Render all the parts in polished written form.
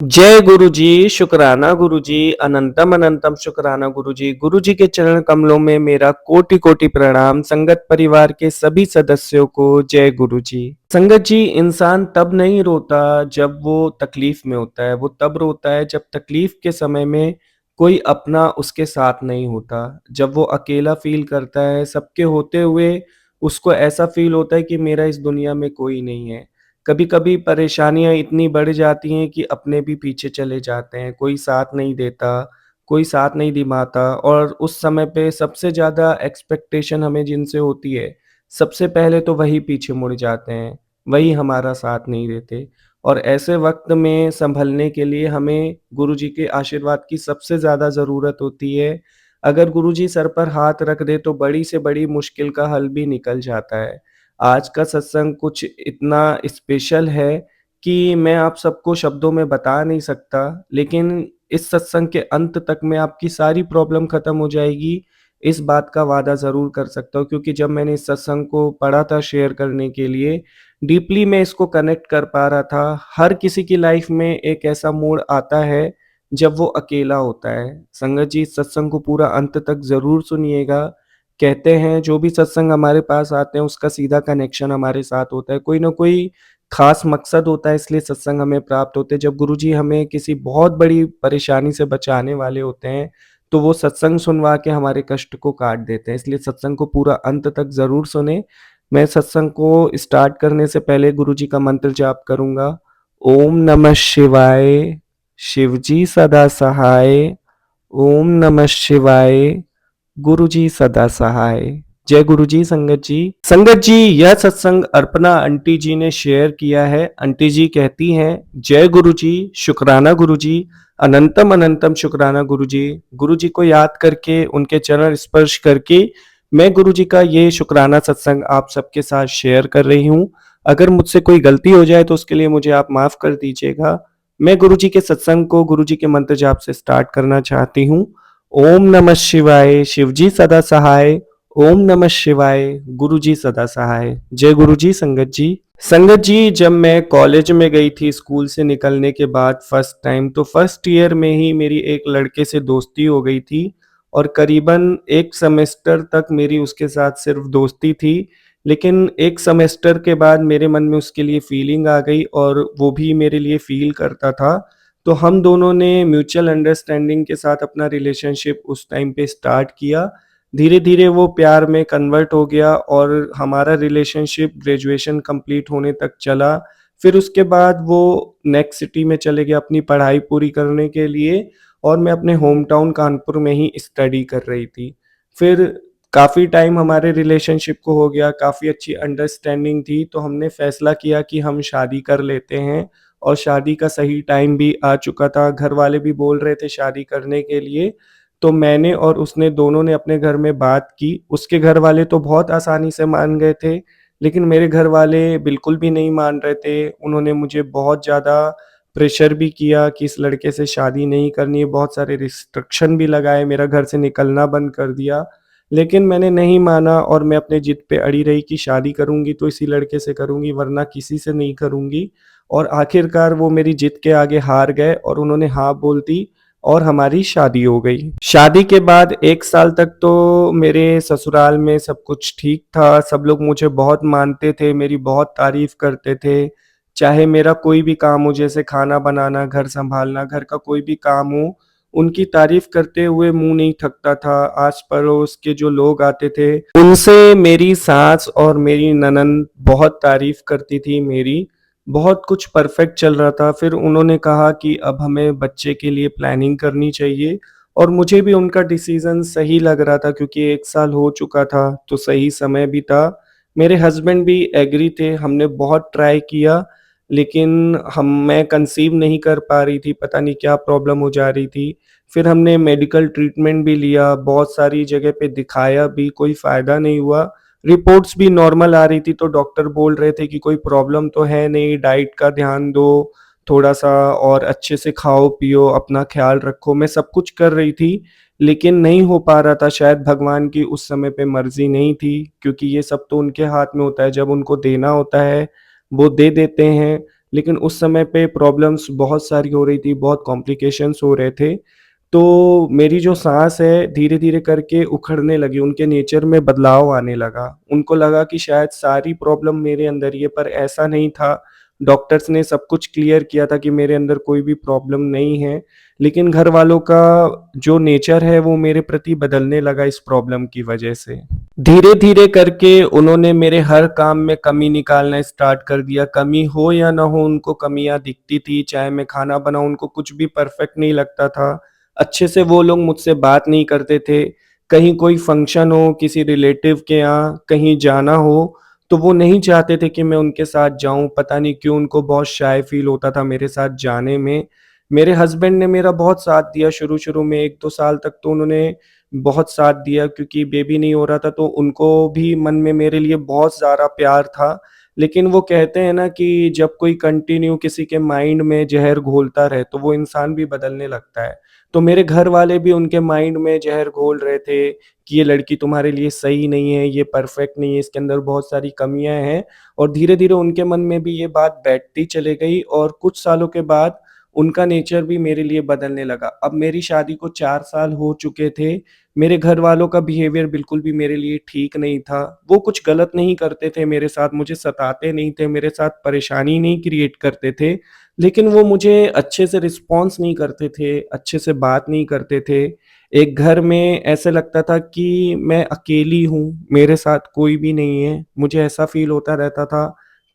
जय गुरु जी, शुक्राना गुरु जी, अनंतम अनंतम शुक्राना गुरु जी। गुरु जी के चरण कमलों में मेरा कोटि कोटि प्रणाम। संगत परिवार के सभी सदस्यों को जय गुरु जी। संगत जी, इंसान तब नहीं रोता जब वो तकलीफ में होता है, वो तब रोता है जब तकलीफ के समय में कोई अपना उसके साथ नहीं होता। जब वो अकेला फील करता है, सबके होते हुए उसको ऐसा फील होता है कि मेरा इस दुनिया में कोई नहीं है। कभी-कभी परेशानियाँ इतनी बढ़ जाती हैं कि अपने भी पीछे चले जाते हैं, कोई साथ नहीं देता, कोई साथ नहीं निभाता और उस समय पे सबसे ज़्यादा एक्सपेक्टेशन हमें जिनसे होती है, सबसे पहले तो वही पीछे मुड़ जाते हैं, वही हमारा साथ नहीं देते और ऐसे वक़्त में सँभलने के लिए हमें गुरुजी के आशीर्वाद की सबसे ज़्यादा ज़रूरत होती है। अगर गुरुजी सर पर हाथ रख दें तो बड़ी से बड़ी मुश्किल का हल भी निकल जाता है। आज का सत्संग कुछ इतना स्पेशल है कि मैं आप सबको शब्दों में बता नहीं सकता, लेकिन इस सत्संग के अंत तक में आपकी सारी प्रॉब्लम खत्म हो जाएगी, इस बात का वादा ज़रूर कर सकता हूँ क्योंकि जब मैंने इस सत्संग को पढ़ा था शेयर करने के लिए, डीपली मैं इसको कनेक्ट कर पा रहा था। हर किसी की लाइफ़ में एक ऐसा मोड़ आता है, जब वो अकेला होता है। संगत जी, इस सत्संग को पूरा अंत तक ज़रूर सुनिएगा। कहते हैं जो भी सत्संग हमारे पास आते हैं उसका सीधा कनेक्शन हमारे साथ होता है। कोई न कोई ख़ास मकसद होता है इसलिए सत्संग हमें प्राप्त होते हैं। जब गुरुजी हमें किसी बहुत बड़ी परेशानी से बचाने वाले होते हैं, तो वो सत्संग सुनवा के हमारे कष्ट को काट देते हैं। इसलिए सत्संग को पूरा अंत तक ज़रूर सुनें। मैं सत्संग को स्टार्ट करने से पहले गुरुजी का मंत्र जाप करूँगा। ओम नमः शिवाय, शिवजी सदा सहाय। ओम नमः शिवाय, गुरुजी सदा सहाय। जय गुरुजी। संगत जी, यह सत्संग अर्पणा आंटी जी ने शेयर किया है। आंटी जी कहती हैं, जय गुरुजी, शुक्राना गुरुजी, अनंतम अनंतम शुक्राना गुरुजी। गुरुजी को याद करके उनके चरण स्पर्श करके मैं गुरुजी का ये शुक्राना सत्संग आप सबके साथ शेयर कर रही हूँ। अगर मुझसे कोई गलती हो जाए तो उसके लिए मुझे आप माफ कर दीजिएगा। मैं गुरुजी के सत्संग को गुरुजी के मंत्र जाप से स्टार्ट करना चाहती हूँ। ओम नमः शिवाय, शिवजी सदा सहाय। ओम नमः शिवाय, गुरुजी सदा सहाय। जय गुरुजी। संगत जी, जब मैं कॉलेज में गई थी स्कूल से निकलने के बाद फर्स्ट टाइम, तो फर्स्ट ईयर में ही मेरी एक लड़के से दोस्ती हो गई थी और करीबन 1 सेमेस्टर तक मेरी उसके साथ सिर्फ दोस्ती थी। लेकिन 1 सेमेस्टर के बाद मेरे मन में उसके लिए फीलिंग आ गई और वो भी मेरे लिए फ़ील करता था। तो हम दोनों ने म्यूचुअल अंडरस्टैंडिंग के साथ अपना रिलेशनशिप उस टाइम पे स्टार्ट किया। धीरे-धीरे वो प्यार में कन्वर्ट हो गया और हमारा रिलेशनशिप ग्रेजुएशन कंप्लीट होने तक चला। फिर उसके बाद वो नेक्स्ट सिटी में चले गया अपनी पढ़ाई पूरी करने के लिए और मैं अपने होम टाउन कानपुर में ही स्टडी कर रही थी। फिर काफ़ी टाइम हमारे रिलेशनशिप को हो गया, काफ़ी अच्छी अंडरस्टैंडिंग थी, तो हमने फैसला किया कि हम शादी कर लेते हैं और शादी का सही टाइम भी आ चुका था। घरवाले भी बोल रहे थे शादी करने के लिए, तो मैंने और उसने दोनों ने अपने घर में बात की। उसके घरवाले तो बहुत आसानी से मान गए थे, लेकिन मेरे घरवाले बिल्कुल भी नहीं मान रहे थे। उन्होंने मुझे बहुत ज़्यादा प्रेशर भी किया कि इस लड़के से शादी नहीं करनी है, बहुत सारे रिस्ट्रिक्शन भी लगाए, मेरा घर से निकलना बंद कर दिया। लेकिन मैंने नहीं माना और मैं अपने जिद पे अड़ी रही कि शादी करूँगी तो इसी लड़के से करूँगी वरना किसी से नहीं करूँगी। और आखिरकार वो मेरी जिद के आगे हार गए और उन्होंने हाँ बोल दी और हमारी शादी हो गई। शादी के बाद 1 साल तक तो मेरे ससुराल में सब कुछ ठीक था, सब लोग मुझे बहुत मानते थे, मेरी बहुत तारीफ़ करते थे। चाहे मेरा कोई भी काम हो जैसे खाना बनाना, घर सँभालना, घर का कोई भी काम हो, उनकी तारीफ़ करते हुए मुँह नहीं थकता था। आस-पड़ोस के जो लोग आते थे, उनसे मेरी सास और मेरी ननंद बहुत तारीफ़ करती थी मेरी। बहुत कुछ परफेक्ट चल रहा था, फिर उन्होंने कहा कि अब हमें बच्चे के लिए प्लानिंग करनी चाहिए और मुझे भी उनका डिसीज़न सही लग रहा था क्योंकि 1 साल हो चुका था, तो सही समय भी था। मेरे हस्बैंड भी एग्री थे, हमने बहुत ट्राई किया, लेकिन मैं कंसीव नहीं कर पा रही थी, पता नहीं क्या प्रॉब्लम हो जा रही थी। फिर हमने मेडिकल ट्रीटमेंट भी लिया, बहुत सारी जगह पे दिखाया भी, कोई फ़ायदा नहीं हुआ। रिपोर्ट्स भी नॉर्मल आ रही थी तो डॉक्टर बोल रहे थे कि कोई प्रॉब्लम तो है नहीं, डाइट का ध्यान दो, थोड़ा-सा और अच्छे से खाओ-पियो, अपना ख़्याल रखो। मैं सब कुछ कर रही थी, लेकिन नहीं हो पा रहा था, शायद भगवान की उस समय पे मर्ज़ी नहीं थी, क्योंकि ये सब तो उनके हाथ में होता है, जब उनको देना होता है, वो दे देते हैं। लेकिन उस समय पे प्रॉब्लम्स बहुत सारी हो रही थी, बहुत कॉम्प्लिकेशंस हो रहे थे। तो मेरी जो साँस है धीरे-धीरे करके उखड़ने लगी, उनके नेचर में बदलाव आने लगा। उनको लगा कि शायद सारी प्रॉब्लम मेरे अंदर ही है, पर ऐसा नहीं था। डॉक्टर्स ने सब कुछ क्लियर किया था कि मेरे अंदर कोई भी प्रॉब्लम नहीं है, लेकिन घरवालों का जो नेचर है वो मेरे प्रति बदलने लगा इस प्रॉब्लम की वजह से। धीरे-धीरे करके उन्होंने मेरे हर काम में कमी निकालना स्टार्ट कर दिया। कमी हो या ना हो उनको कमियाँ दिखती थी, चाहे मैं खाना बनाऊँ उनको कुछ भी परफेक्ट नहीं लगता था। अच्छे से वो लोग मुझसे बात नहीं करते थे। कहीं कोई फंक्शन हो, किसी रिलेटिव के यहाँ कहीं जाना हो, तो वो नहीं चाहते थे कि मैं उनके साथ जाऊँ। पता नहीं क्यों उनको बहुत शाय फ़ील होता था मेरे साथ जाने में। मेरे हस्बैंड ने मेरा बहुत साथ दिया शुरू-शुरू में 1-2 साल तक तो उन्होंने बहुत साथ दिया क्योंकि बेबी नहीं हो रहा था तो उनको भी मन में मेरे लिए बहुत ज़्यादा प्यार था। लेकिन वो कहते हैं ना कि जब कोई कंटिन्यू किसी के माइंड में ज़हर घोलता रहे तो वो इंसान भी बदलने लगता है। तो मेरे घर वाले भी उनके माइंड में ज़हर घोल रहे थे कि ये लड़की तुम्हारे लिए सही नहीं है, ये परफेक्ट नहीं है, इसके अंदर बहुत सारी कमियाँ हैं और धीरे-धीरे उनके मन में भी ये बात बैठती चली गई और कुछ सालों के बाद उनका नेचर भी मेरे लिए बदलने लगा। अब मेरी शादी को 4 साल हो चुके थे, मेरे घरवालों का बिहेवियर बिल्कुल भी मेरे लिए ठीक नहीं था। वो कुछ गलत नहीं करते थे मेरे साथ, मुझे सताते नहीं थे, मेरे साथ परेशानी नहीं क्रिएट करते थे, लेकिन वो मुझे अच्छे से रिस्पॉन्स नहीं करते थे, अच्छे से बात नहीं करते थे। एक घर में ऐसे लगता था कि मैं अकेली हूँ, मेरे साथ कोई भी नहीं है। मुझे ऐसा फ़ील होता रहता था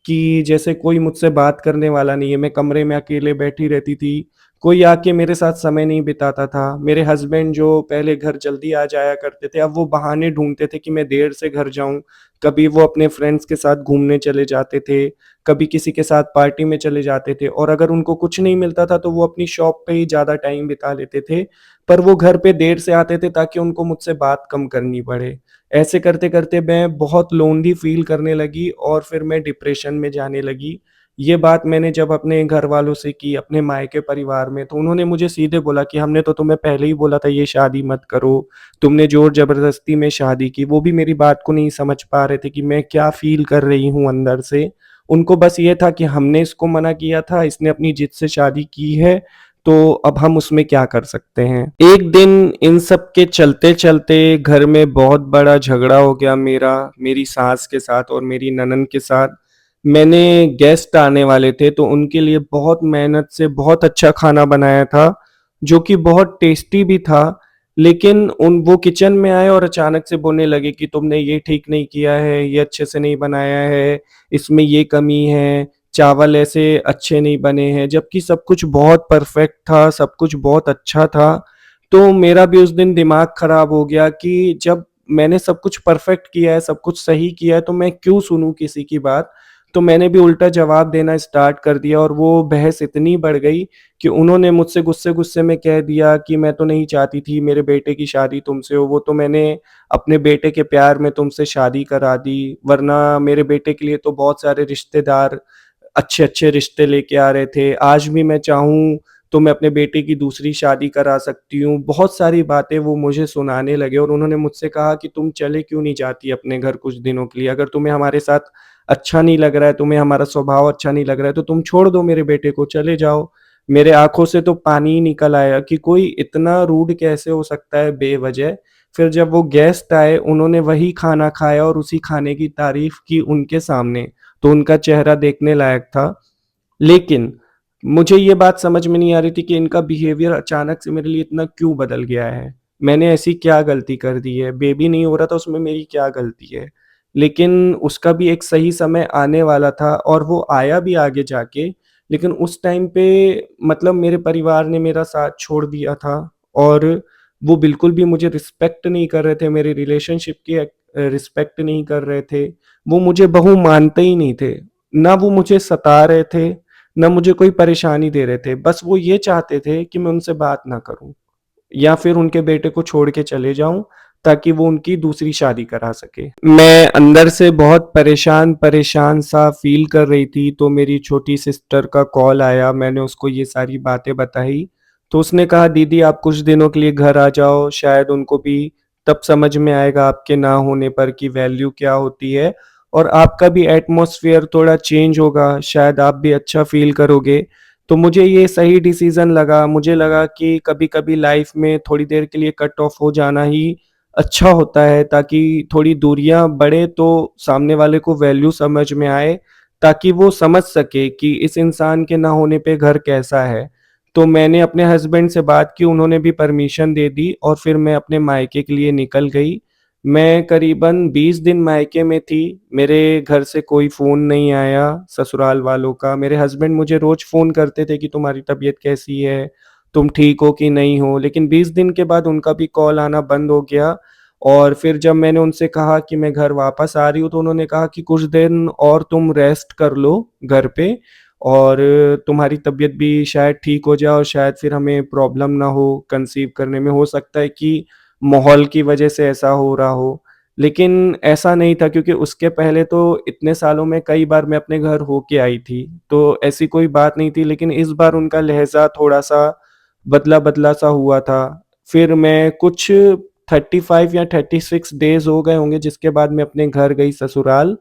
कि जैसे कोई मुझसे बात करने वाला नहीं है, मैं कमरे में अकेले बैठी रहती थी, कोई आके मेरे साथ समय नहीं बिताता था। मेरे हस्बैंड जो पहले घर जल्दी आ जाया करते थे, अब वो बहाने ढूँढते थे कि मैं देर से घर जाऊँ। कभी वो अपने फ्रेंड्स के साथ घूमने चले जाते थे, कभी किसी के साथ पार्टी में चले जाते थे और अगर उनको कुछ नहीं मिलता था, तो वो अपनी शॉप पे ही ज़्यादा टाइम बिता लेते थे। पर वो घर पे देर से आते थे ताकि उनको मुझसे बात कम करनी पड़े। ऐसे करते-करते मैं बहुत लोनली फ़ील करने लगी और फिर मैं डिप्रेशन में जाने लगी। ये बात मैंने जब अपने घरवालों से की, अपने मायके परिवार में, तो उन्होंने मुझे सीधे बोला कि हमने तो तुम्हें पहले ही बोला था ये शादी मत करो, तुमने ज़ोर-ज़बरदस्ती में शादी की। वो भी मेरी बात को नहीं समझ पा रहे थे कि मैं क्या फ़ील कर रही हूँ अंदर से। उनको बस ये था कि हमने इसको मना किया था, इसने अपनी जिद से शादी की है, तो अब हम उसमें क्या कर सकते हैं। एक दिन इन सब के चलते-चलते घर में बहुत बड़ा झगड़ा हो गया मेरी सास के साथ और मेरी ननंद के साथ। मैंने गेस्ट आने वाले थे तो उनके लिए बहुत मेहनत से बहुत अच्छा खाना बनाया था, जो कि बहुत टेस्टी भी था। लेकिन उन वो किचन में आए और अचानक से बोलने लगे कि तुमने ये ठीक नहीं किया है, ये अच्छे से नहीं बनाया है, इसमें ये कमी है, चावल ऐसे अच्छे नहीं बने हैं, जबकि सब कुछ बहुत परफेक्ट था, सब कुछ बहुत अच्छा था। तो मेरा भी उस दिन दिमाग खराब हो गया कि जब मैंने सब कुछ परफेक्ट किया है, सब कुछ सही किया है, तो मैं क्यों सुनूँ किसी की बात? तो मैंने भी उल्टा जवाब देना स्टार्ट कर दिया और वो बहस इतनी बढ़ गई कि उन्होंने मुझसे गुस्से-गुस्से में कह दिया कि मैं तो नहीं चाहती थी मेरे बेटे की शादी तुमसे हो, वो तो मैंने अपने बेटे के प्यार में तुमसे शादी करा दी, वरना मेरे बेटे के लिए तो बहुत सारे रिश्तेदार अच्छे-अच्छे रिश्ते लेके आ रहे थे। आज भी मैं चाहूँ तो मैं अपने बेटे की दूसरी शादी करा सकती हूँ। बहुत सारी बातें वो मुझे सुनाने लगे और उन्होंने मुझसे कहा कि तुम चले क्यों नहीं जाती अपने घर कुछ दिनों के लिए? अगर तुम्हें हमारे साथ अच्छा नहीं लग रहा है, तुम्हें हमारा स्वभाव अच्छा नहीं लग रहा है, तो तुम छोड़ दो मेरे बेटे को, चले जाओ। मेरे आँखों से तो पानी ही निकल आया कि कोई इतना रूड कैसे हो सकता है बेवजह। फिर जब वो गेस्ट आए, उन्होंने वही खाना खाया और उसी खाने की तारीफ़ की उनके सामने, तो उनका चेहरा देखने लायक था। लेकिन मुझे ये बात समझ में नहीं आ रही थी कि इनका बिहेवियर अचानक से मेरे लिए इतना क्यों बदल गया है? मैंने ऐसी क्या गलती कर दी है? बेबी नहीं हो रहा था उसमें मेरी क्या गलती है? लेकिन उसका भी एक सही समय आने वाला था और वो आया भी आगे जाके, लेकिन उस टाइम पे मतलब मेरे परिवार ने मेरा साथ छोड़ दिया था और वो बिल्कुल भी मुझे रिस्पेक्ट नहीं कर रहे थे, मेरे रिलेशनशिप की रिस्पेक्ट नहीं कर रहे थे। वो मुझे बहू मानते ही नहीं थे। ना वो मुझे सता रहे थे, ना मुझे कोई परेशानी दे रहे थे। बस वो ये चाहते थे कि मैं उनसे बात ना करूँ या फिर उनके बेटे को छोड़ के चले जाऊँ ताकि वो उनकी दूसरी शादी करा सके। मैं अंदर से बहुत परेशान-परेशान सा फ़ील कर रही थी, तो मेरी छोटी सिस्टर का कॉल आया, मैंने उसको ये सारी बातें बताई, तो उसने कहा दीदी आप कुछ दिनों के लिए घर आ जाओ, शायद उनको भी तब समझ में आएगा आपके ना होने पर कि वैल्यू क्या होती है और आपका भी एटमॉस्फेयर थोड़ा चेंज होगा, शायद आप भी अच्छा फ़ील करोगे। तो मुझे ये सही डिसीज़न लगा, मुझे लगा कि कभी-कभी लाइफ़ में थोड़ी देर के लिए कट ऑफ हो जाना ही अच्छा होता है, ताकि थोड़ी दूरियाँ बढ़े तो सामने वाले को वैल्यू समझ में आए, ताकि वो समझ सके कि इस इंसान के ना होने पे घर कैसा है। तो मैंने अपने हस्बैंड से बात की, उन्होंने भी परमिशन दे दी और फिर मैं अपने मायके के लिए निकल गई। मैं करीबन 20 दिन मायके में थी, मेरे घर से कोई फ़ोन नहीं आया ससुराल वालों का। मेरे हस्बैंड मुझे रोज़ फ़ोन करते थे कि तुम्हारी तबीयत कैसी है? तुम ठीक हो कि नहीं हो? लेकिन 20 दिन के बाद उनका भी कॉल आना बंद हो गया और फिर जब मैंने उनसे कहा कि मैं घर वापस आ रही हूँ, तो उन्होंने कहा कि कुछ दिन और तुम रेस्ट कर लो घर पे और तुम्हारी तबीयत भी शायद ठीक हो जाए और शायद फिर हमें प्रॉब्लम ना हो कंसीव करने में। हो सकता है कि माहौल की वजह से ऐसा हो रहा हो। लेकिन ऐसा नहीं था, क्योंकि उसके पहले तो इतने सालों में कई बार मैं अपने घर होके आई थी, तो ऐसी कोई बात नहीं थी। लेकिन इस बार उनका लहज़ा थोड़ा-सा बदला-बदला सा हुआ था। फिर मैं कुछ 35 या 36 डेज़ हो गए होंगे जिसके बाद मैं अपने घर गई ससुराल।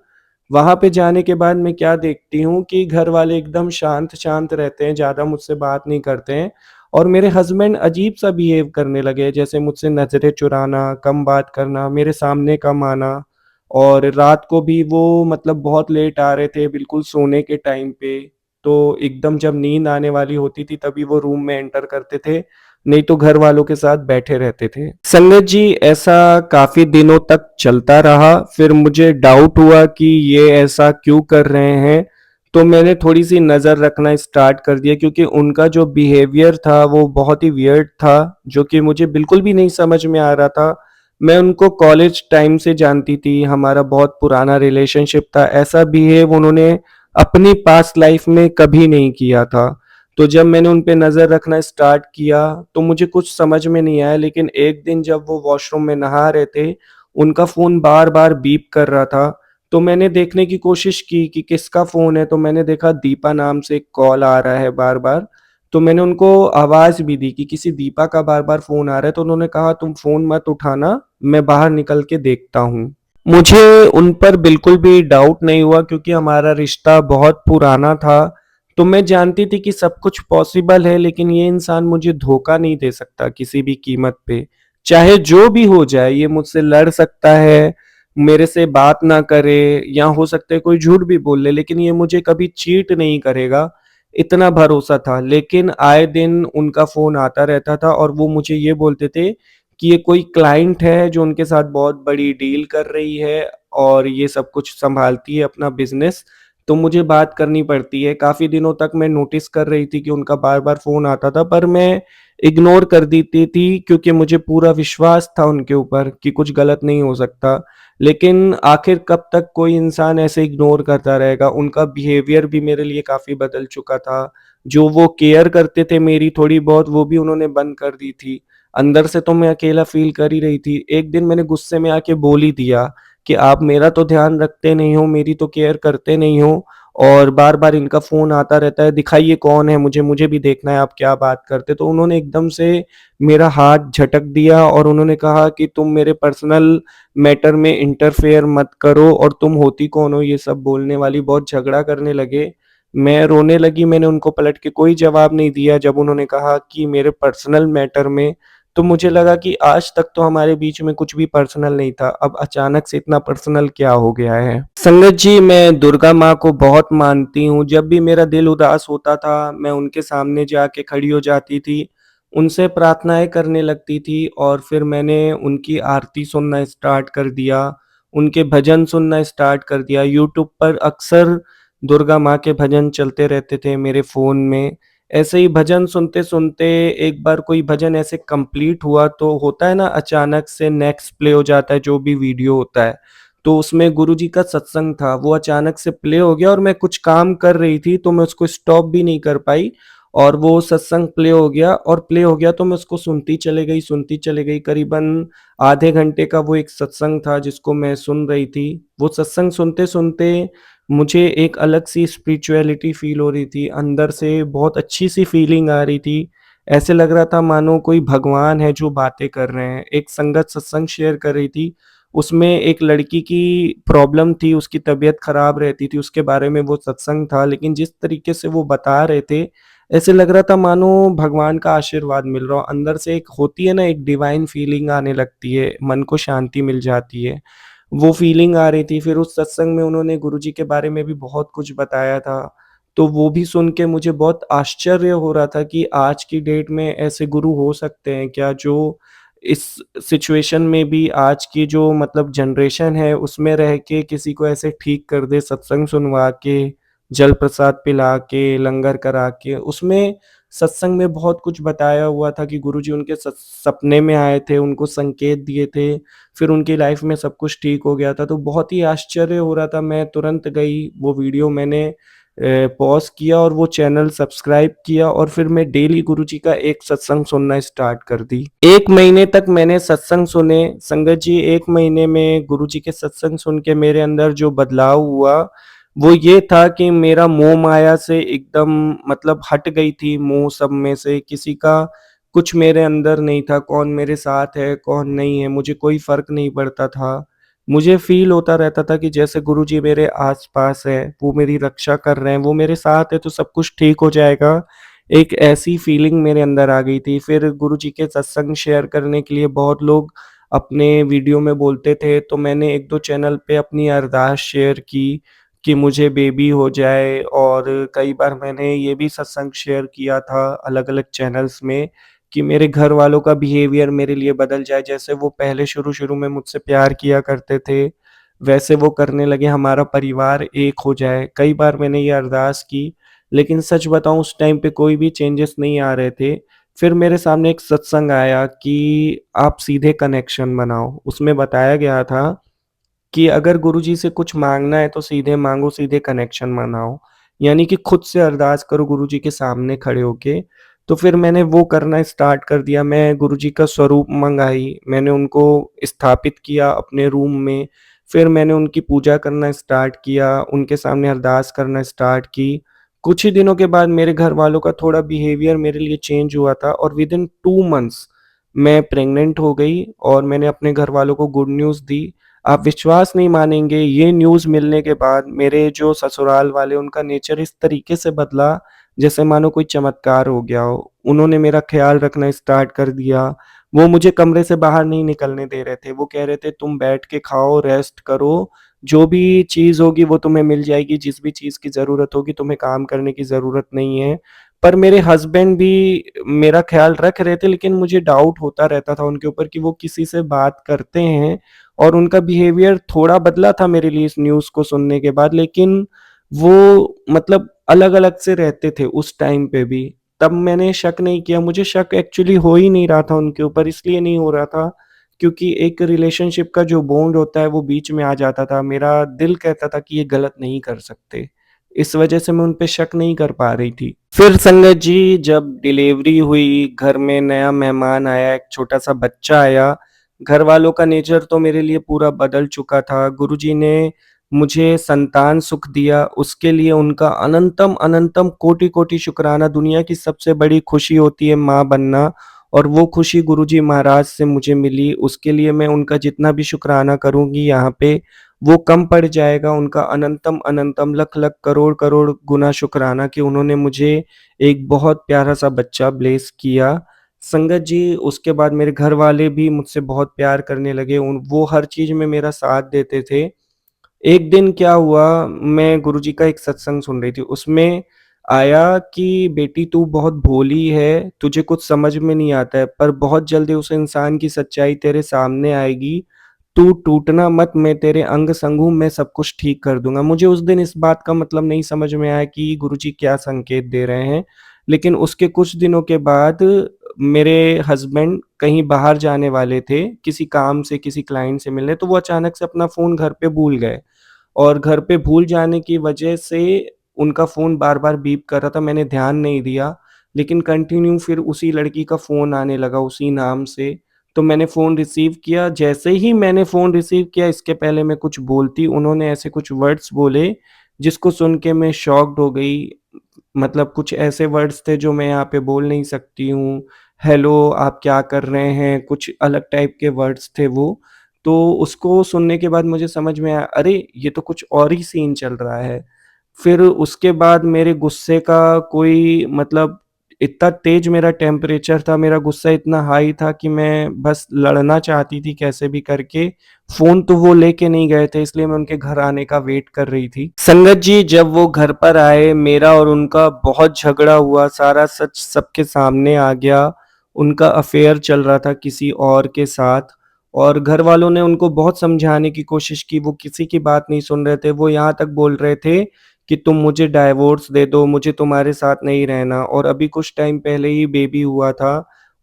वहाँ पे जाने के बाद मैं क्या देखती हूँ कि घर वाले एकदम शांत-शांत रहते हैं, ज़्यादा मुझसे बात नहीं करते हैं और मेरे हस्बैंड अजीब-सा बिहेव करने लगे, जैसे मुझसे नज़रें चुराना, कम बात करना, मेरे सामने कम आना और रात को भी वो मतलब बहुत लेट आ रहे थे, बिल्कुल सोने के टाइम पे। तो एकदम जब नींद आने वाली होती थी तभी वो रूम में एंटर करते थे, नहीं तो घर वालों के साथ बैठे रहते थे। संगत जी, ऐसा काफ़ी दिनों तक चलता रहा, फिर मुझे डाउट हुआ कि ये ऐसा क्यों कर रहे हैं, तो मैंने थोड़ी-सी नज़र रखना स्टार्ट कर दिया, क्योंकि उनका जो बिहेवियर था वो बहुत ही वियर्ड था, जो कि मुझे बिल्कुल भी नहीं समझ में आ रहा था। मैं उनको कॉलेज टाइम से जानती थी, हमारा बहुत पुराना रिलेशनशिप था, ऐसा बिहेव उन्होंने अपनी पास्ट लाइफ़ में कभी नहीं किया था। तो जब मैंने उन पे नज़र रखना स्टार्ट किया, तो मुझे कुछ समझ में नहीं आया, लेकिन एक दिन जब वो वॉशरूम में नहा रहे थे, उनका फ़ोन बार-बार बीप कर रहा था। तो मैंने देखने की कोशिश की कि किसका फ़ोन है, तो मैंने देखा दीपा नाम से एक कॉल आ रहा है बार-बार। तो मैंने उनको आवाज़ भी दी कि किसी दीपा का बार-बार फ़ोन आ रहा है, तो उन्होंने कहा तुम फ़ोन मत उठाना, मैं बाहर निकल के देखता हूँ। मुझे उन पर बिल्कुल भी डाउट नहीं हुआ, क्योंकि हमारा रिश्ता बहुत पुराना था। तो मैं जानती थी कि सब कुछ पॉसिबल है, लेकिन ये इंसान मुझे धोखा नहीं दे सकता किसी भी कीमत पे। चाहे जो भी हो जाए, ये मुझसे लड़ सकता है, मेरे से बात ना करे या हो सकता है कोई झूठ भी बोल ले, लेकिन ये मुझे कभी चीट नहीं करेगा, इतना भरोसा था। लेकिन आए दिन उनका फ़ोन आता रहता था और वो मुझे ये बोलते थे कि ये कोई क्लाइंट है जो उनके साथ बहुत बड़ी डील कर रही है और ये सब कुछ सँभालती है अपना बिज़नेस, तो मुझे बात करनी पड़ती है। काफ़ी दिनों तक मैं नोटिस कर रही थी कि उनका बार-बार फ़ोन आता था, पर मैं इग्नोर कर देती थी, क्योंकि मुझे पूरा विश्वास था उनके ऊपर कि कुछ गलत नहीं हो सकता। लेकिन आखिर कब तक कोई इंसान ऐसे इग्नोर करता रहेगा? उनका बिहेवियर भी मेरे लिए काफ़ी बदल चुका था। जो वो केयर करते थे मेरी थोड़ी बहुत, वो भी उन्होंने बंद कर दी थी। अंदर से तो मैं अकेला फ़ील कर ही रही थी। एक दिन मैंने गुस्से में आके बोल ही दिया कि आप मेरा तो ध्यान रखते नहीं हो, मेरी तो केयर करते नहीं हो और बार-बार इनका फ़ोन आता रहता है, दिखाइए कौन है मुझे, मुझे भी देखना है आप क्या बात करते। तो उन्होंने एकदम से मेरा हाथ झटक दिया और उन्होंने कहा कि तुम मेरे पर्सनल मैटर में इंटरफेयर मत करो और तुम होती कौन हो ये सब बोलने वाली, बहुत झगड़ा करने लगे। मैं रोने लगी, मैंने उनको पलट के कोई जवाब नहीं दिया जब उन्होंने कहा कि मेरे पर्सनल मैटर में, तो मुझे लगा कि आज तक तो हमारे बीच में कुछ भी पर्सनल नहीं था, अब अचानक से इतना पर्सनल क्या हो गया है? संगत जी, मैं दुर्गा माँ को बहुत मानती हूँ, जब भी मेरा दिल उदास होता था, मैं उनके सामने जाके खड़ी हो जाती थी, उनसे प्रार्थनाएँ करने लगती थी और फिर मैंने उनकी आरती सुनना स्टार्ट कर दिया, उनके भजन सुनना स्टार्ट कर दिया। यूट्यूब पर अक्सर दुर्गा माँ के भजन चलते रहते थे मेरे फ़ोन में। ऐसे ही भजन सुनते-सुनते एक बार कोई भजन ऐसे कंप्लीट हुआ, तो होता है ना अचानक से नेक्स्ट प्ले हो जाता है जो भी वीडियो होता है। तो उसमें गुरुजी का सत्संग था, वो अचानक से प्ले हो गया और मैं कुछ काम कर रही थी, तो मैं उसको स्टॉप भी नहीं कर पाई और वो सत्संग प्ले हो गया और प्ले हो गया तो मैं उसको सुनती चली गई। करीबन आधे घंटे का वो एक सत्संग था जिसको मैं सुन रही थी। वो सत्संग सुनते-सुनते मुझे एक अलग-सी स्पिरिचुअलिटी फ़ील हो रही थी, अंदर से बहुत अच्छी-सी फ़ीलिंग आ रही थी। ऐसे लग रहा था मानो कोई भगवान है जो बातें कर रहे हैं। एक संगत सत्संग शेयर कर रही थी उसमें एक लड़की की प्रॉब्लम थी, उसकी तबीयत खराब रहती थी, उसके बारे में वो सत्संग था। लेकिन जिस तरीके से वो बता रहे थे, ऐसे लग रहा था मानो भगवान का आशीर्वाद मिल रहा हो। अंदर से एक होती है ना, एक डिवाइन फीलिंग आने लगती है, मन को शांति मिल जाती है। वो फीलिंग आ रही थी। फिर उस सत्संग में उन्होंने गुरुजी के बारे में भी बहुत कुछ बताया था। तो वो भी सुन के मुझे बहुत आश्चर्य हो रहा था कि आज की डेट में ऐसे गुरु हो सकते हैं क्या, जो इस सिचुएशन में भी आज की जो मतलब जनरेशन है उसमें रह के किसी को ऐसे ठीक कर दे, सत्संग सुनवा के, जल प्रसाद पिला के, लंगर करा के। उसमें सत्संग में बहुत कुछ बताया हुआ था कि गुरुजी उनके सपने में आए थे, उनको संकेत दिए थे, फिर उनकी लाइफ में सब कुछ ठीक हो गया था। तो बहुत ही आश्चर्य हो रहा था। मैं तुरंत गई, वो वीडियो मैंने पॉज़ किया और वो चैनल सब्सक्राइब किया और फिर मैं डेली गुरुजी का एक सत्संग सुनना स्टार्ट कर दी। 1 महीने तक मैंने सत्संग सुने। संगत जी, 1 महीने में गुरुजी के सत्संग सुन के मेरे अंदर जो बदलाव हुआ, वो ये था कि मेरा मोह माया से एकदम मतलब हट गई थी, मोह सब में से किसी का कुछ मेरे अंदर नहीं था, कौन मेरे साथ है, कौन नहीं है, मुझे कोई फ़र्क नहीं पड़ता था। मुझे फ़ील होता रहता था कि जैसे गुरुजी मेरे आस-पास हैं, वो मेरी रक्षा कर रहे हैं, वो मेरे साथ हैं तो सब कुछ ठीक हो जाएगा। एक ऐसी फ़ीलिंग मेरे अंदर आ गई थी। फिर गुरुजी के सत्संग शेयर करने के लिए बहुत लोग अपने वीडियो में बोलते थे, तो मैंने 1-2 चैनल पे अपनी अरदास शेयर की कि मुझे बेबी हो जाए। और कई बार मैंने ये भी सत्संग शेयर किया था अलग-अलग चैनल्स में कि मेरे घर वालों का बिहेवियर मेरे लिए बदल जाए। जैसे वो पहले शुरू-शुरू में मुझसे प्यार किया करते थे, वैसे वो करने लगे, हमारा परिवार एक हो जाए। कई बार मैंने ये अरदास की, लेकिन सच बताऊँ उस टाइम पे कोई भी चेंजेस नहीं आ रहे थे। फिर मेरे सामने एक सत्संग आया कि आप सीधे कनेक्शन बनाओ। उसमें बताया गया था कि अगर गुरुजी से कुछ माँगना है तो सीधे माँगो, सीधे कनेक्शन बनाओ। यानी कि खुद से अरदास करो गुरुजी के सामने खड़े होके। तो फिर मैंने वो करना स्टार्ट कर दिया। मैं गुरुजी का स्वरूप मँगाई, मैंने उनको स्थापित किया अपने रूम में। फिर मैंने उनकी पूजा करना स्टार्ट किया, उनके सामने अरदास करना स्टार्ट की। कुछ ही दिनों के बाद मेरे घरवालों का थोड़ा बिहेवियर मेरे लिए चेंज हुआ था और विदिन 2 मंथ्स मैं प्रेग्नेंट हो गई और मैंने अपने घरवालों को गुड न्यूज़ दी। आप विश्वास नहीं मानेंगे, ये न्यूज़ मिलने के बाद मेरे जो ससुराल वाले, उनका नेचर इस तरीके से बदला जैसे मानो कोई चमत्कार हो गया हो। उन्होंने मेरा ख़्याल रखना स्टार्ट कर दिया। वो मुझे कमरे से बाहर नहीं निकलने दे रहे थे। वो कह रहे थे तुम बैठ के खाओ, रेस्ट करो, जो भी चीज़ होगी वो तुम्हें मिल जाएगी, जिस भी चीज़ की ज़रूरत होगी तुम्हें काम करने की ज़रूरत नहीं है। पर मेरे हस्बैंड भी मेरा ख़्याल रख रहे थे, लेकिन मुझे डाउट होता रहता था उनके ऊपर कि वो किसी से बात करते हैं और उनका बिहेवियर थोड़ा बदला था मेरे लिए इस न्यूज़ को सुनने के बाद। लेकिन वो मतलब अलग-अलग से रहते थे उस टाइम पे भी। तब मैंने शक नहीं किया, मुझे शक एक्चुअली हो ही नहीं रहा था उनके ऊपर, इसलिए नहीं हो रहा था क्योंकि एक रिलेशनशिप का जो बॉन्ड होता है वो बीच में आ जाता था। मेरा दिल कहता था कि ये गलत नहीं कर सकते। इस वजह से मैं उन पे शक नहीं कर पा रही थी। फिर संगत जी, जब डिलीवरी हुई, घर में नया मेहमान आया, एक छोटा-सा बच्चा आया, घरवालों का नेचर तो मेरे लिए पूरा बदल चुका था। गुरुजी ने मुझे संतान सुख दिया, उसके लिए उनका अनंतम अनंतम कोटि-कोटि शुक्राना। दुनिया की सबसे बड़ी खुशी होती है माँ बनना और वो खुशी गुरुजी महाराज से मुझे मिली। उसके लिए मैं उनका जितना भी शुक्राना करूँगी यहाँ पे, वो कम पड़ जाएगा। उनका अनंतम अनंतम लख-लख करोड़-करोड़ गुना शुक्राना कि उन्होंने मुझे एक बहुत प्यारा-सा बच्चा ब्लेस किया। संगत जी, उसके बाद मेरे घरवाले भी मुझसे बहुत प्यार करने लगे। वो हर चीज़ में मेरा साथ देते थे। एक दिन क्या हुआ, मैं गुरुजी का एक सत्संग सुन रही थी, उसमें आया कि बेटी तू बहुत भोली है, तुझे कुछ समझ में नहीं आता है, पर बहुत जल्दी उस इंसान की सच्चाई तेरे सामने आएगी। तू टूटना मत, मैं तेरे अंग-संग हूँ, मैं सब कुछ ठीक कर दूँगा। मुझे उस दिन इस बात का मतलब नहीं समझ में आया कि गुरुजी क्या संकेत दे रहे हैं। लेकिन उसके कुछ दिनों के बाद मेरे हस्बैंड कहीं बाहर जाने वाले थे, किसी काम से, किसी क्लाइंट से मिलने, तो वो अचानक से अपना फ़ोन घर पे भूल गए। और घर पे भूल जाने की वजह से उनका फ़ोन बार-बार बीप कर रहा था, मैंने ध्यान नहीं दिया, लेकिन कंटिन्यू फिर उसी लड़की का फ़ोन आने लगा उसी नाम से, तो मैंने फ़ोन रिसीव किया। जैसे ही मैंने फ़ोन रिसीव किया, इसके पहले मैं कुछ बोलती, उन्होंने ऐसे कुछ वर्ड्स बोले, जिसको सुन के मैं शॉक्ड हो गई। मतलब कुछ ऐसे वर्ड्स थे जो मैं यहाँ पे बोल नहीं सकती हूँ। हेलो, आप क्या कर रहे हैं? कुछ अलग टाइप के वर्ड्स थे वो। तो उसको सुनने के बाद मुझे समझ में आया, अरे! ये तो कुछ और ही सीन चल रहा है। फिर उसके बाद मेरे गुस्से का कोई मतलब इतना तेज़ मेरा टेम्परेचर था, मेरा गुस्सा इतना हाई था कि मैं बस लड़ना चाहती थी कैसे भी करके। फ़ोन तो वो लेके नहीं गए थे, इसलिए मैं उनके घर आने का वेट कर रही थी। संगत जी, जब वो घर पर आए, मेरा और उनका बहुत झगड़ा हुआ, सारा सच सबके सामने आ गया। उनका अफ़ेयर चल रहा था किसी और के साथ और घरवालों ने उनको बहुत समझाने की कोशिश की, वो किसी की बात नहीं सुन रहे थे। वो यहाँ तक बोल रहे थे कि तुम मुझे डाइवोर्स दे दो, मुझे तुम्हारे साथ नहीं रहना और अभी कुछ टाइम पहले ही बेबी हुआ था।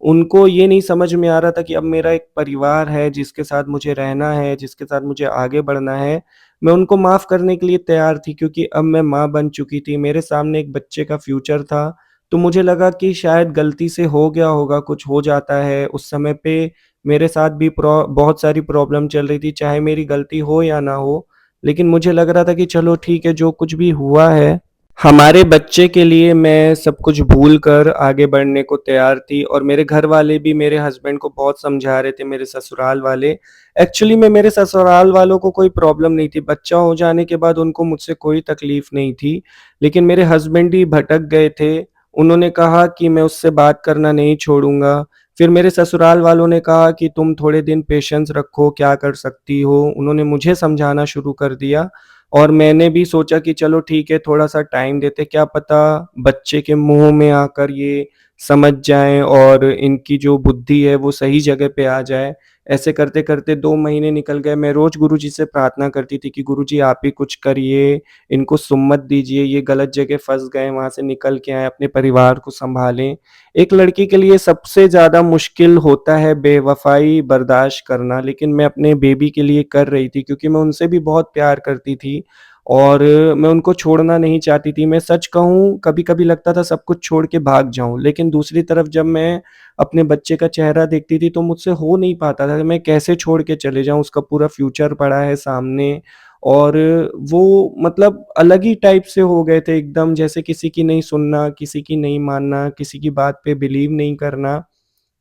उनको ये नहीं समझ में आ रहा था कि अब मेरा एक परिवार है जिसके साथ मुझे रहना है, जिसके साथ मुझे आगे बढ़ना है। मैं उनको माफ़ करने के लिए तैयार थी क्योंकि अब मैं माँ बन चुकी थी, मेरे सामने एक बच्चे का फ्यूचर था। तो मुझे लगा कि शायद गलती से हो गया होगा, कुछ हो जाता है। उस समय पे मेरे साथ भी बहुत सारी प्रॉब्लम चल रही थी, चाहे मेरी गलती हो या ना हो। लेकिन मुझे लग रहा था कि चलो ठीक है, जो कुछ भी हुआ है, हमारे बच्चे के लिए मैं सब कुछ भूल कर आगे बढ़ने को तैयार थी और मेरे घरवाले भी मेरे हस्बैंड को बहुत समझा रहे थे, मेरे ससुराल वाले। एक्चुअली में मेरे ससुराल वालों को कोई प्रॉब्लम नहीं थी, बच्चा हो जाने के बाद उनको मुझसे कोई तकलीफ़ नहीं थी। लेकिन मेरे हस्बैंड ही भटक गए थे, उन्होंने कहा कि मैं उससे बात करना नहीं छोड़ूँगा। फिर मेरे ससुराल वालों ने कहा कि तुम थोड़े दिन पेशेंस रखो, क्या कर सकती हो? उन्होंने मुझे समझाना शुरू कर दिया और मैंने भी सोचा कि चलो ठीक है, थोड़ा-सा टाइम देते, क्या पता बच्चे के मुँह में आकर ये समझ जाएँ और इनकी जो बुद्धि है वो सही जगह पे आ जाए। ऐसे करते-करते 2 महीने निकल गए, मैं रोज़ गुरुजी से प्रार्थना करती थी कि गुरुजी आप ही कुछ करिए, इनको सुम्मत दीजिए, ये गलत जगह फँस गए, वहाँ से निकल के आएँ, अपने परिवार को सँभालें। एक लड़की के लिए सबसे ज़्यादा मुश्किल होता है बेवफ़ाई बर्दाश्त करना, लेकिन मैं अपने बेबी के लिए कर रही थी क्योंकि मैं उनसे भी बहुत प्यार करती थी और मैं उनको छोड़ना नहीं चाहती थी। मैं सच कहूँ कभी-कभी लगता था सब कुछ छोड़ के भाग जाऊँ, लेकिन दूसरी तरफ जब मैं अपने बच्चे का चेहरा देखती थी तो मुझसे हो नहीं पाता था, मैं कैसे छोड़ के चले जाऊँ, उसका पूरा फ्यूचर पड़ा है सामने और वो मतलब अलग ही टाइप से हो गए थे एकदम जैसे किसी की नहीं सुनना, किसी की नहीं मानना, किसी की बात पे बिलीव नहीं करना।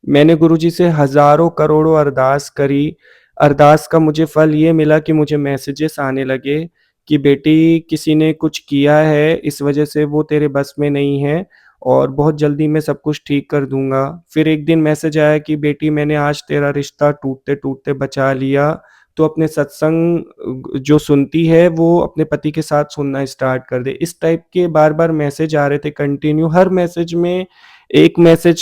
मैंने गुरुजी से हज़ारों करोड़ों अरदास करी। अरदास का मुझे फल ये मिला कि मुझे मैसेजेस आने लगे कि बेटी किसी ने कुछ किया है, इस वज़ह से वो तेरे बस में नहीं है और बहुत जल्दी मैं सब कुछ ठीक कर दूँगा। फिर एक दिन मैसेज आया कि बेटी मैंने आज तेरा रिश्ता टूटते-टूटते बचा लिया। तो अपने सत्संग जो सुनती है वो अपने पति के साथ सुनना स्टार्ट कर दे। इस टाइप के बार-बार मैसेज आ रहे थे कंटिन्यू। हर मैसेज में एक मैसेज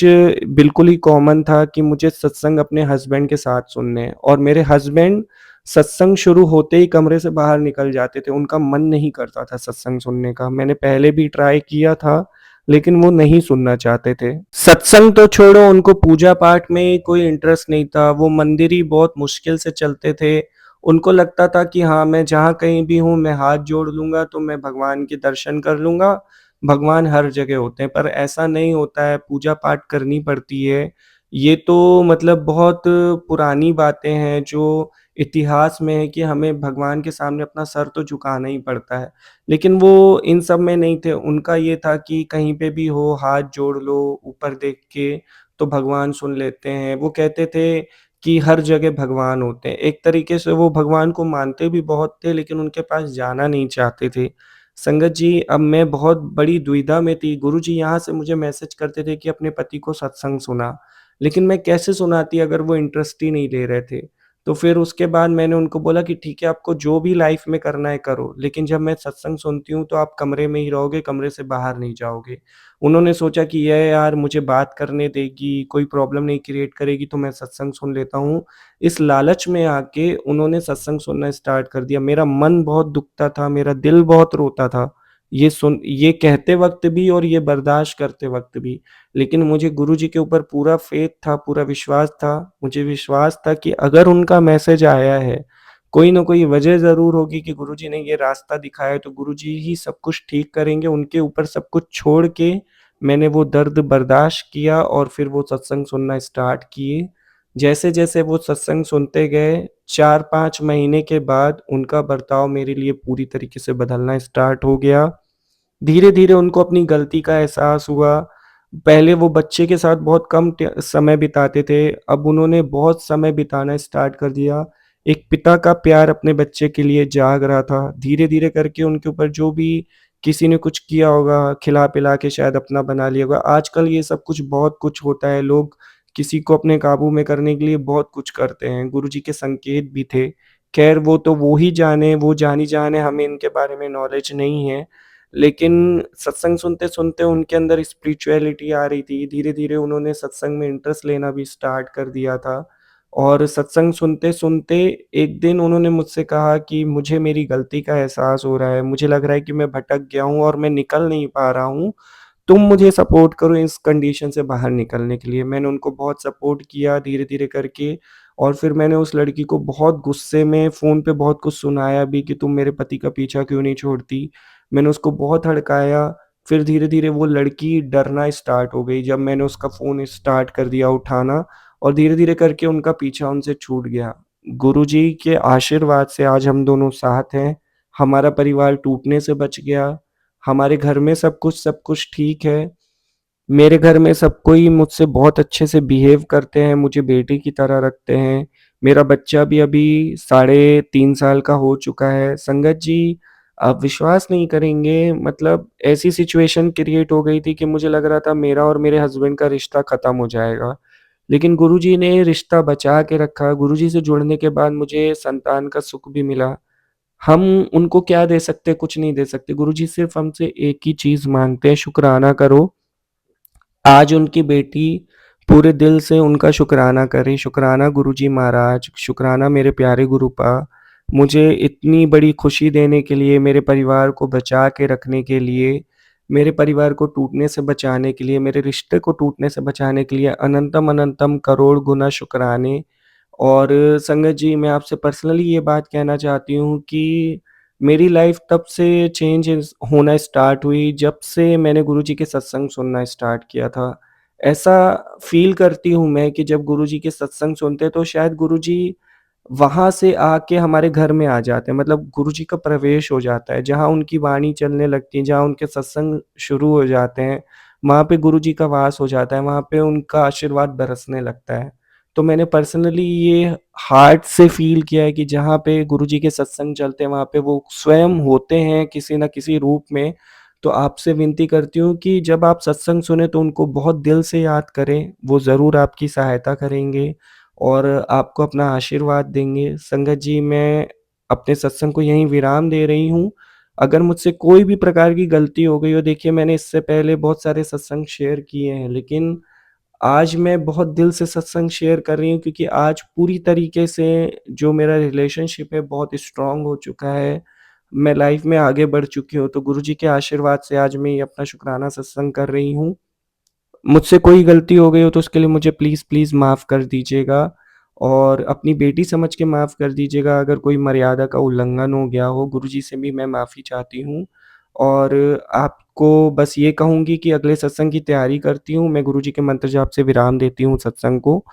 बिल्कुल ही कॉमन था कि मुझे सत्संग अपने हस्बैंड के साथ सुनने हैं और मेरे हस्बैंड सत्संग शुरू होते ही कमरे से बाहर निकल जाते थे, उनका मन नहीं करता था सत्संग सुनने का। मैंने पहले भी ट्राई किया था, लेकिन वो नहीं सुनना चाहते थे। सत्संग तो छोड़ो उनको पूजा-पाठ में कोई इंटरेस्ट नहीं था, वो मंदिर ही बहुत मुश्किल से चलते थे। उनको लगता था कि हाँ, मैं जहाँ कहीं भी हूँ, मैं हाथ जोड़ लूँगा तो मैं भगवान के दर्शन कर लूँगा, भगवान हर जगह होते हैं, पर ऐसा नहीं होता है, पूजा-पाठ करनी पड़ती है। ये तो मतलब बहुत पुरानी बातें हैं जो इतिहास में है कि हमें भगवान के सामने अपना सर तो झुकाना ही पड़ता है। लेकिन वो इन सब में नहीं थे, उनका ये था कि कहीं पे भी हो हाथ जोड़ लो ऊपर देख के, तो भगवान सुन लेते हैं। वो कहते थे कि हर जगह भगवान होते हैं। एक तरीके से वो भगवान को मानते भी बहुत थे लेकिन उनके पास जाना नहीं चाहते थे। संगत जी, अब मैं बहुत बड़ी दुविधा में थी। गुरुजी यहाँ से मुझे मैसेज करते थे कि अपने पति को सत्संग सुना, लेकिन मैं कैसे सुनाती अगर वो इंटरेस्ट ही नहीं ले रहे थे। तो फिर उसके बाद मैंने उनको बोला कि ठीक है, आपको जो भी लाइफ़ में करना है करो, लेकिन जब मैं सत्संग सुनती हूँ तो आप कमरे में ही रहोगे, कमरे से बाहर नहीं जाओगे। उन्होंने सोचा कि ये यार मुझे बात करने देगी, कोई प्रॉब्लम नहीं क्रिएट करेगी तो मैं सत्संग सुन लेता हूँ। इस लालच में आके उन्होंने सत्संग सुनना स्टार्ट कर दिया। मेरा मन बहुत दुखता था, मेरा दिल बहुत रोता था। ये कहते वक़्त भी और ये बर्दाश्त करते वक़्त भी। लेकिन मुझे गुरुजी के ऊपर पूरा फ़ेथ था, पूरा विश्वास था। मुझे विश्वास था कि अगर उनका मैसेज आया है, कोई न कोई वजह ज़रूर होगी कि गुरुजी ने ये रास्ता दिखाया है, तो गुरुजी ही सब कुछ ठीक करेंगे। उनके ऊपर सब कुछ छोड़ के मैंने वो दर्द बर्दाश्त किया और फिर वो सत्संग सुनना स्टार्ट किए। जैसे-जैसे वो सत्संग सुनते गए, 4-5 महीने के बाद उनका बर्ताव मेरे लिए पूरी तरीके से बदलना स्टार्ट हो गया। धीरे-धीरे उनको अपनी गलती का एहसास हुआ। पहले वो बच्चे के साथ बहुत कम समय बिताते थे, अब उन्होंने बहुत समय बिताना स्टार्ट कर दिया। एक पिता का प्यार अपने बच्चे के लिए जाग रहा था। धीरे-धीरे करके उनके ऊपर जो भी किसी ने कुछ किया होगा, खिला-पिला के शायद अपना बना लिया होगा। आजकल ये सब कुछ बहुत कुछ होता है, लोग किसी को अपने काबू में करने के लिए बहुत कुछ करते हैं। गुरुजी के संकेत भी थे। ख़ैर वो तो वो ही जाने, वो जानी-जान है, हमें इनके बारे में नॉलेज नहीं है। लेकिन सत्संग सुनते-सुनते उनके अंदर स्पिरिचुअलिटी आ रही थी। धीरे-धीरे उन्होंने सत्संग में इंटरेस्ट लेना भी स्टार्ट कर दिया था। और सत्संग सुनते-सुनते एक दिन उन्होंने मुझसे कहा कि मुझे मेरी गलती का एहसास हो रहा है। मुझे लग रहा है कि मैं भटक गया हूँ और मैं निकल नहीं पा रहा हूँ। तुम मुझे सपोर्ट करो इस कंडीशन से बाहर निकलने के लिए। मैंने उनको बहुत सपोर्ट किया धीरे-धीरे करके और फिर मैंने उस लड़की को बहुत गुस्से में फ़ोन पे बहुत कुछ सुनाया भी कि तुम मेरे पति का पीछा क्यों नहीं छोड़ती। मैंने उसको बहुत हड़काया, फिर धीरे-धीरे वो लड़की डरना स्टार्ट हो गई जब मैंने उसका फ़ोन स्टार्ट कर दिया उठाना और धीरे-धीरे करके उनका पीछा उनसे छूट गया। गुरुजी के आशीर्वाद से आज हम दोनों साथ हैं, हमारा परिवार टूटने से बच गया, हमारे घर में सब कुछ ठीक है। मेरे घर में सब कोई मुझसे बहुत अच्छे से बिहेव करते हैं, मुझे बेटे की तरह रखते हैं। मेरा बच्चा भी अभी साढ़े 3 साल का हो चुका है। संगत जी, आप विश्वास नहीं करेंगे मतलब ऐसी सिचुएशन क्रिएट हो गई थी कि मुझे लग रहा था मेरा और मेरे हस्बैंड का रिश्ता खत्म हो जाएगा। लेकिन गुरुजी ने रिश्ता बचा के रखा, गुरुजी से जुड़ने के बाद मुझे संतान का सुख भी मिला। हम उनको क्या दे सकते, कुछ नहीं दे सकते। गुरुजी सिर्फ़ हमसे एक ही चीज़ माँगते हैं, शुकराना करो। आज उनकी बेटी पूरे दिल से उनका शुकराना करे, शुकराना गुरुजी महाराज, शुकराना मेरे प्यारे गुरुपा, मुझे इतनी बड़ी खुशी देने के लिए, मेरे परिवार को बचा के रखने के लिए, मेरे परिवार को टूटने से बचाने के लिए, मेरे रिश्ते को टूटने से बचाने के लिए अनंतम अनंतम करोड़ गुना शुकराने। और संगत जी, मैं आपसे पर्सनली ये बात कहना चाहती हूँ कि मेरी लाइफ़ तब से चेंजेस होना स्टार्ट हुई जब से मैंने गुरुजी के सत्संग सुनना स्टार्ट किया था। ऐसा फ़ील करती हूँ मैं कि जब गुरुजी के सत्संग सुनते हैं तो शायद गुरुजी वहाँ से आके हमारे घर में आ जाते हैं, मतलब गुरुजी का प्रवेश हो जाता है। जहाँ उनकी वाणी चलने लगती है, जहाँ उनके सत्संग शुरू हो जाते हैं, वहाँ पे गुरुजी का वास हो जाता है, वहाँ पे उनका आशीर्वाद बरसने लगता है। तो मैंने पर्सनली ये हार्ट से फ़ील किया है कि जहाँ पे गुरुजी के सत्संग चलते हैं, वहाँ पे वो स्वयं होते हैं किसी न किसी रूप में। तो आपसे विनती करती हूँ कि जब आप सत्संग सुनें तो उनको बहुत दिल से याद करें, वो ज़रूर आपकी सहायता करेंगे और आपको अपना आशीर्वाद देंगे। संगत जी, मैं अपने सत्संग को यहीं विराम दे रही हूँ। अगर मुझसे कोई भी प्रकार की गलती हो गई हो, देखिए मैंने इससे पहले बहुत सारे सत्संग शेयर किए हैं, लेकिन आज मैं बहुत दिल से सत्संग शेयर कर रही हूँ क्योंकि आज पूरी तरीके से जो मेरा रिलेशनशिप है बहुत स्ट्रॉन्ग हो चुका है। मैं लाइफ़ में आगे बढ़ चुकी हूँ, तो गुरुजी के आशीर्वाद से आज मैं ये अपना शुकराना सत्संग कर रही हूँ। मुझसे कोई गलती हो गई हो तो उसके लिए मुझे प्लीज़ माफ़ कर दीजिएगा और अपनी बेटी समझ के माफ़ कर दीजिएगा। अगर कोई मर्यादा का उल्लंघन हो गया हो, गुरुजी से भी मैं माफ़ी चाहती हूँ और आपको बस ये कहूँगी कि अगले सत्संग की तैयारी करती हूँ। मैं गुरुजी के मंत्र जाप से विराम देती हूँ सत्संग को।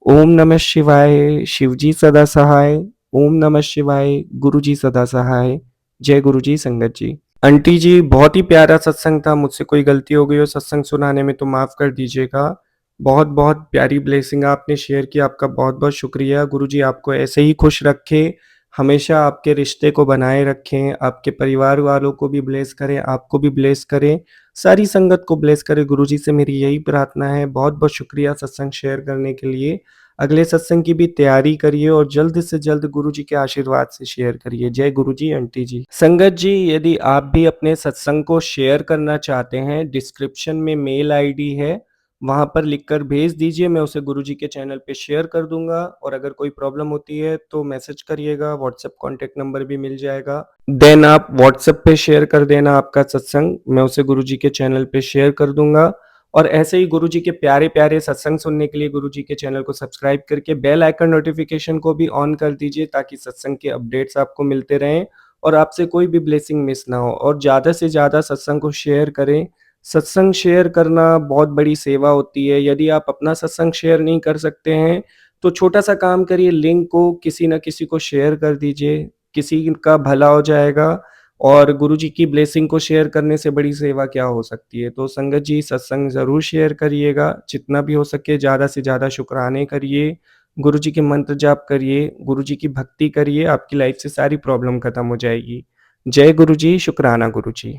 ओम नमः शिवाय, शिवजी सदा सहाय। ओम नमः शिवाय, गुरुजी सदा सहाय। जय गुरुजी, संगत जी। आंटी जी, बहुत ही प्यारा सत्संग था, मुझसे कोई गलती हो गई हो सत्संग सुनाने में तो माफ़ कर दीजिएगा। बहुत-बहुत प्यारी ब्लेसिंग आपने शेयर की, आपका बहुत-बहुत शुक्रिया। गुरुजी आपको ऐसे ही खुश रखें, हमेशा आपके रिश्ते को बनाए रखें, आपके परिवार वालों को भी ब्लेस करें, आपको भी ब्लेस करें, सारी संगत को ब्लेस करें। गुरुजी से मेरी यही प्रार्थना है। बहुत-बहुत शुक्रिया सत्संग शेयर करने के लिए। अगले सत्संग की भी तैयारी करिए और जल्द से जल्द गुरुजी के आशीर्वाद से शेयर करिए। जय गुरुजी, आंटी जी। संगत जी, यदि आप भी अपने सत्संग को शेयर करना चाहते हैं, डिस्क्रिप्शन में मेल आईडी है, वहाँ पर लिखकर भेज दीजिए, मैं उसे गुरुजी के चैनल पे शेयर कर दूँगा और अगर कोई प्रॉब्लम होती है तो मैसेज करिएगा, व्हाट्सएप कॉन्टैक्ट नंबर भी मिल जाएगा। देन आप व्हाट्सएप पे शेयर कर देना आपका सत्संग, मैं उसे गुरुजी के चैनल पे शेयर कर दूँगा। और ऐसे ही गुरुजी के प्यारे-प्यारे सत्संग सुनने के लिए गुरुजी के चैनल को सब्सक्राइब करके बेल आइकन नोटिफ़िकेशन को भी ऑन कर दीजिए ताकि सत्संग के अपडेट्स आपको मिलते रहें और आपसे कोई भी ब्लेसिंग मिस ना हो और ज़्यादा से ज़्यादा सत्संग को शेयर करें। सत्संग शेयर करना बहुत बड़ी सेवा होती है। यदि आप अपना सत्संग शेयर नहीं कर सकते हैं, तो छोटा-सा काम करिए, लिंक को किसी न किसी को शेयर कर दीजिए, किसी का भला हो जाएगा और गुरुजी की ब्लेसिंग को शेयर करने से बड़ी सेवा क्या हो सकती है। तो संगत जी, सत्संग ज़रूर शेयर करिएगा, जितना भी हो सके ज़्यादा से ज़्यादा शुकराने करिए। गुरु जी के मंत्र जाप करिए, गुरु जी की भक्ति करिए, आपकी लाइफ से सारी प्रॉब्लम खत्म हो जाएगी। जय गुरु जी, शुक्राना गुरु जी।